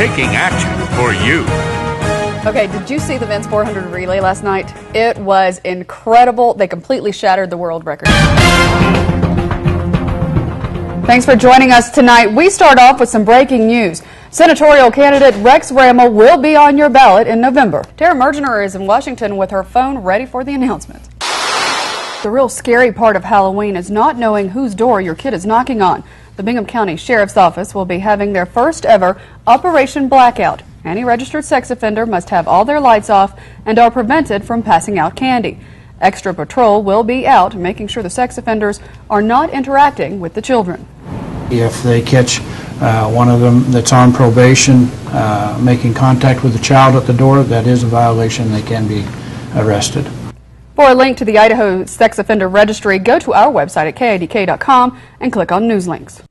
taking action for you. Okay, did you see the Vince 400 relay last night? It was incredible. They completely shattered the world record. Thanks for joining us tonight. We start off with some breaking news. Senatorial candidate Rex Ramel will be on your ballot in November. Tara Mergener is in Washington with her phone ready for the announcement. The real scary part of Halloween is not knowing whose door your kid is knocking on. The Bingham County Sheriff's Office will be having their first ever Operation Blackout. Any registered sex offender must have all their lights off and are prevented from passing out candy. Extra patrol will be out, making sure the sex offenders are not interacting with the children. If they catch one of them that's on probation making contact with the child at the door, that is a violation. They can be arrested. For a link to the Idaho Sex Offender Registry, go to our website at KIDK.com and click on News Links.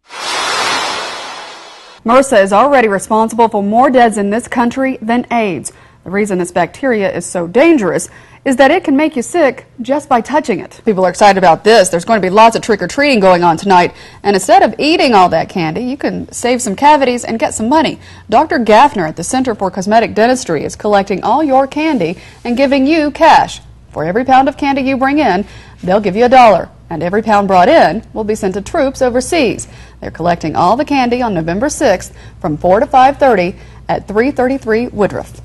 MRSA is already responsible for more deaths in this country than AIDS. The reason this bacteria is so dangerous is that it can make you sick just by touching it. People are excited about this. There's going to be lots of trick-or-treating going on tonight. And instead of eating all that candy, you can save some cavities and get some money. Dr. Gaffner at the Center for Cosmetic Dentistry is collecting all your candy and giving you cash. For every pound of candy you bring in, they'll give you $1. And every pound brought in will be sent to troops overseas. They're collecting all the candy on November 6th from 4 to 5:30 at 333 Woodruff.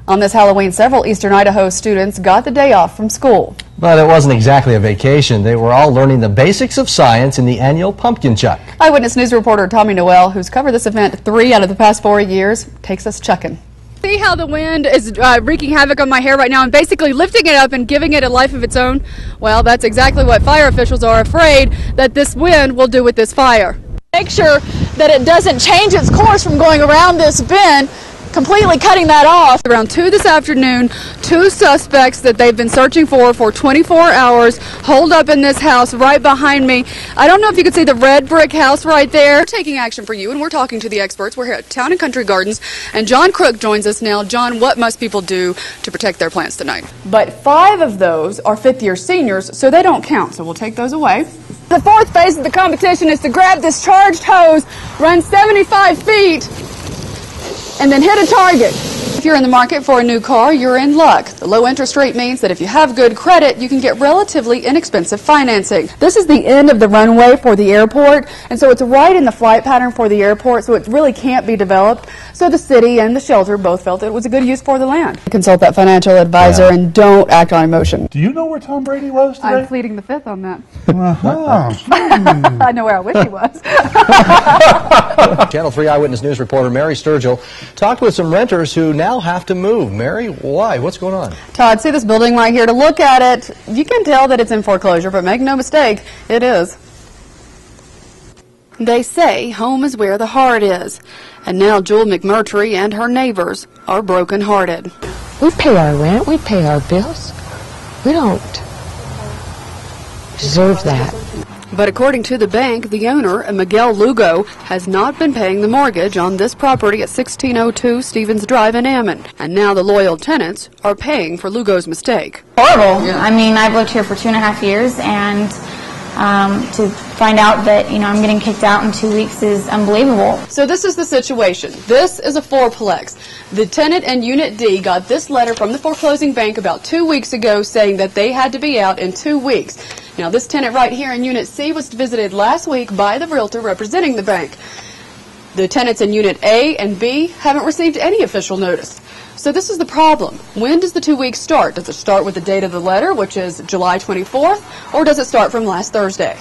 On this Halloween, several Eastern Idaho students got the day off from school. But it wasn't exactly a vacation. They were all learning the basics of science in the annual pumpkin chuck. Eyewitness News reporter Tommy Noel, who's covered this event 3 out of the past 4 years, takes us chucking. See how the wind is wreaking havoc on my hair right now and basically lifting it up and giving it a life of its own? Well, that's exactly what fire officials are afraid that this wind will do with this fire. Make sure that it doesn't change its course from going around this bend, completely cutting that off. Around 2 this afternoon, 2 suspects that they've been searching for 24 hours holed up in this house right behind me. I don't know if you can see the red brick house right there. We're taking action for you, and we're talking to the experts. We're here at Town and Country Gardens, and John Crook joins us now. John, what must people do to protect their plants tonight? But 5 of those are fifth-year seniors, so they don't count, so we'll take those away. The 4th phase of the competition is to grab this charged hose, run 75 feet, and then hit a target. If you're in the market for a new car, you're in luck. The low interest rate means that if you have good credit, you can get relatively inexpensive financing. This is the end of the runway for the airport, and so it's right in the flight pattern for the airport, so it really can't be developed. So the city and the shelter both felt it was a good use for the land. Consult that financial advisor and don't act on emotion. Do you know where Tom Brady was today? I'm pleading the 5th on that. Uh-huh. I know where I wish he was. Channel 3 Eyewitness News reporter Mary Sturgill talked with some renters who now have to move. Mary, why? What's going on? Todd, see this building right here? To look at it, you can tell that it's in foreclosure, but make no mistake, it is. They say home is where the heart is. And now Jewel McMurtry and her neighbors are brokenhearted. We pay our rent, we pay our bills. We don't deserve that. But according to the bank, the owner, Miguel Lugo, has not been paying the mortgage on this property at 1602 Stevens Drive in Ammon. And now the loyal tenants are paying for Lugo's mistake. Horrible. Yeah. I mean, I've lived here for 2.5 years, and to find out that, I'm getting kicked out in 2 weeks is unbelievable. So this is the situation. This is a fourplex. The tenant in Unit D got this letter from the foreclosing bank about 2 weeks ago saying that they had to be out in 2 weeks. Now, this tenant right here in Unit C was visited last week by the realtor representing the bank. The tenants in Unit A and B haven't received any official notice. So this is the problem. When does the 2 weeks start? Does it start with the date of the letter, which is July 24th, or does it start from last Thursday?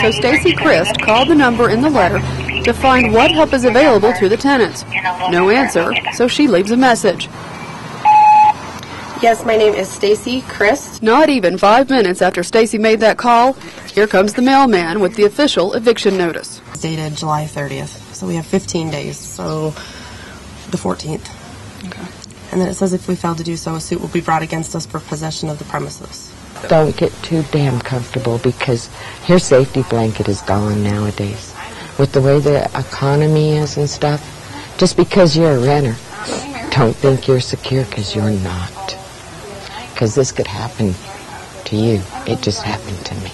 So Stacy Christ called the number in the letter to find what help is available to the tenants. No answer, so she leaves a message. Yes, my name is Stacy Christ. Not even 5 minutes after Stacy made that call, here comes the mailman with the official eviction notice. It's dated July 30th, so we have 15 days, so the 14th. Okay. And then it says if we fail to do so, a suit will be brought against us for possession of the premises. Don't get too damn comfortable, because your safety blanket is gone nowadays. With the way the economy is and stuff, just because you're a renter, don't think you're secure, because you're not. Because this could happen to you. It just happened to me.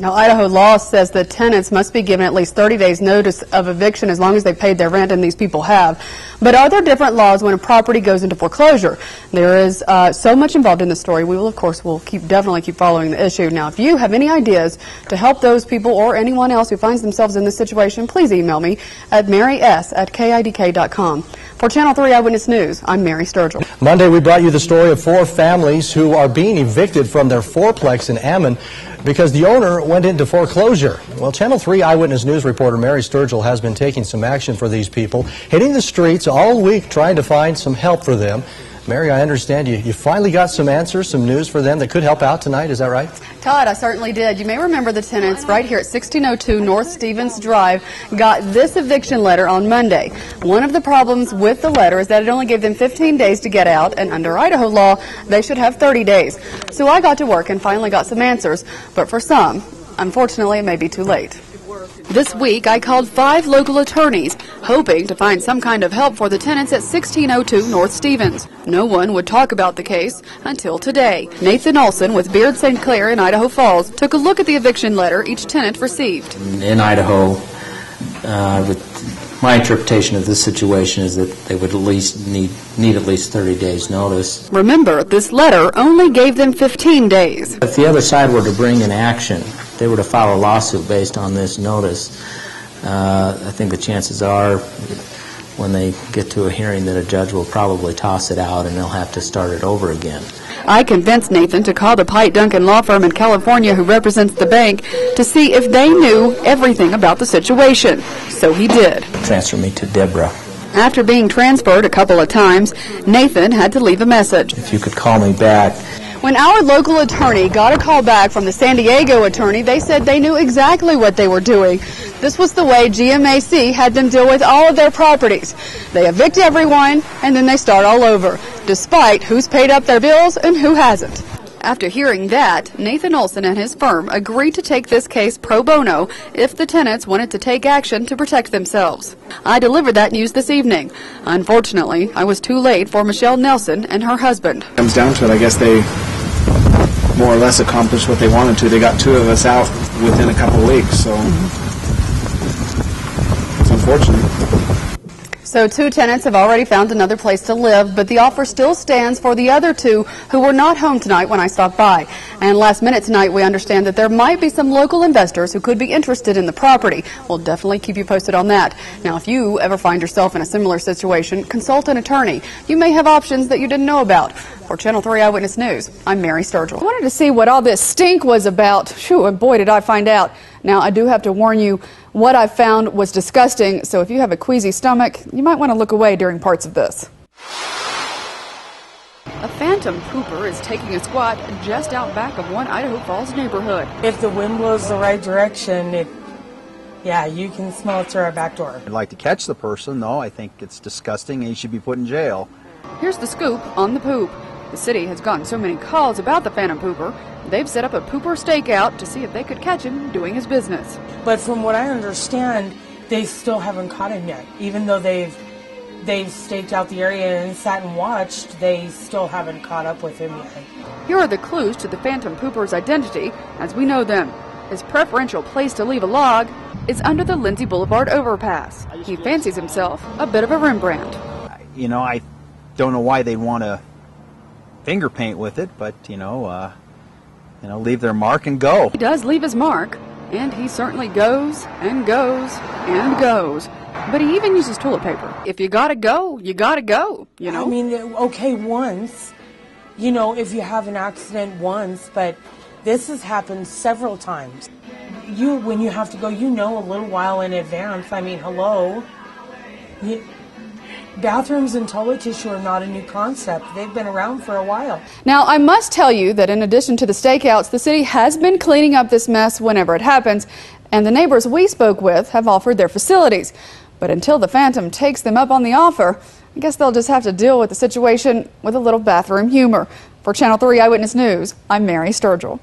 Now, Idaho law says that tenants must be given at least 30 days notice of eviction as long as they paid their rent, and these people have. But are there different laws when a property goes into foreclosure? There is so much involved in this story. We will, of course, definitely keep following the issue. Now, if you have any ideas to help those people or anyone else who finds themselves in this situation, please email me at marys@kidk.com. For Channel 3 Eyewitness News, I'm Mary Sturgill. Monday, we brought you the story of 4 families who are being evicted from their fourplex in Ammon because the owner went into foreclosure. Well, Channel 3 Eyewitness News reporter Mary Sturgill has been taking some action for these people, hitting the streets all week trying to find some help for them. Mary, I understand you finally got some answers, some news for them that could help out tonight. Is that right? Todd, I certainly did. You may remember the tenants right here at 1602 North Stevens Drive got this eviction letter on Monday. One of the problems with the letter is that it only gave them 15 days to get out, and under Idaho law, they should have 30 days. So I got to work and finally got some answers, but for some, unfortunately, it may be too late. This week, I called 5 local attorneys, hoping to find some kind of help for the tenants at 1602 North Stevens. No one would talk about the case until today. Nathan Olson with Beard St. Clair in Idaho Falls took a look at the eviction letter each tenant received. In Idaho, my interpretation of this situation is that they would at least need at least 30 days notice. Remember, this letter only gave them 15 days. If the other side were to bring an action, they were to file a lawsuit based on this notice, I think the chances are when they get to a hearing that a judge will probably toss it out and they'll have to start it over again. I convinced Nathan to call the Pite Duncan law firm in California who represents the bank to see if they knew everything about the situation. So he did. Transfer me to Deborah. After being transferred a couple of times, Nathan had to leave a message. If you could call me back. When our local attorney got a call back from the San Diego attorney, they said they knew exactly what they were doing. This was the way GMAC had them deal with all of their properties. They evict everyone, and then they start all over, despite who's paid up their bills and who hasn't. After hearing that, Nathan Olson and his firm agreed to take this case pro bono if the tenants wanted to take action to protect themselves. I delivered that news this evening. Unfortunately, I was too late for Michelle Nelson and her husband. It comes down to it, I guess they more or less accomplished what they wanted to. They got 2 of us out within a couple of weeks, so it's unfortunate. So 2 tenants have already found another place to live, but the offer still stands for the other 2 who were not home tonight when I stopped by. And last minute tonight, we understand that there might be some local investors who could be interested in the property. We'll definitely keep you posted on that. Now, if you ever find yourself in a similar situation, consult an attorney. You may have options that you didn't know about. For Channel 3 Eyewitness News, I'm Mary Sturgill. I wanted to see what all this stink was about. Phew, and boy, did I find out. Now, I do have to warn you, what I found was disgusting, so if you have a queasy stomach, you might want to look away during parts of this. A phantom pooper is taking a squat just out back of one Idaho Falls neighborhood. If the wind blows the right direction, yeah, you can smell it through our back door. I'd like to catch the person, though. I think it's disgusting and he should be put in jail. Here's the scoop on the poop. The city has gotten so many calls about the phantom pooper, they've set up a pooper stakeout to see if they could catch him doing his business. But from what I understand, they still haven't caught him yet. Even though they've staked out the area and sat and watched, they still haven't caught up with him yet. Here are the clues to the phantom pooper's identity as we know them. His preferential place to leave a log is under the Lindsay Boulevard overpass. He fancies himself a bit of a Rembrandt. You know, I don't know why they want to finger paint with it, but leave their mark and go. He does leave his mark, and he certainly goes and goes and goes. But he even uses toilet paper. If you gotta go, you gotta go, you know? I mean, okay, once, if you have an accident once, but this has happened several times. When you have to go, a little while in advance. I mean, hello. Bathrooms and toilet tissue are not a new concept. They've been around for a while. Now, I must tell you that in addition to the stakeouts, the city has been cleaning up this mess whenever it happens, and the neighbors we spoke with have offered their facilities. But until the phantom takes them up on the offer, I guess they'll just have to deal with the situation with a little bathroom humor. For Channel 3 Eyewitness News, I'm Mary Sturgill.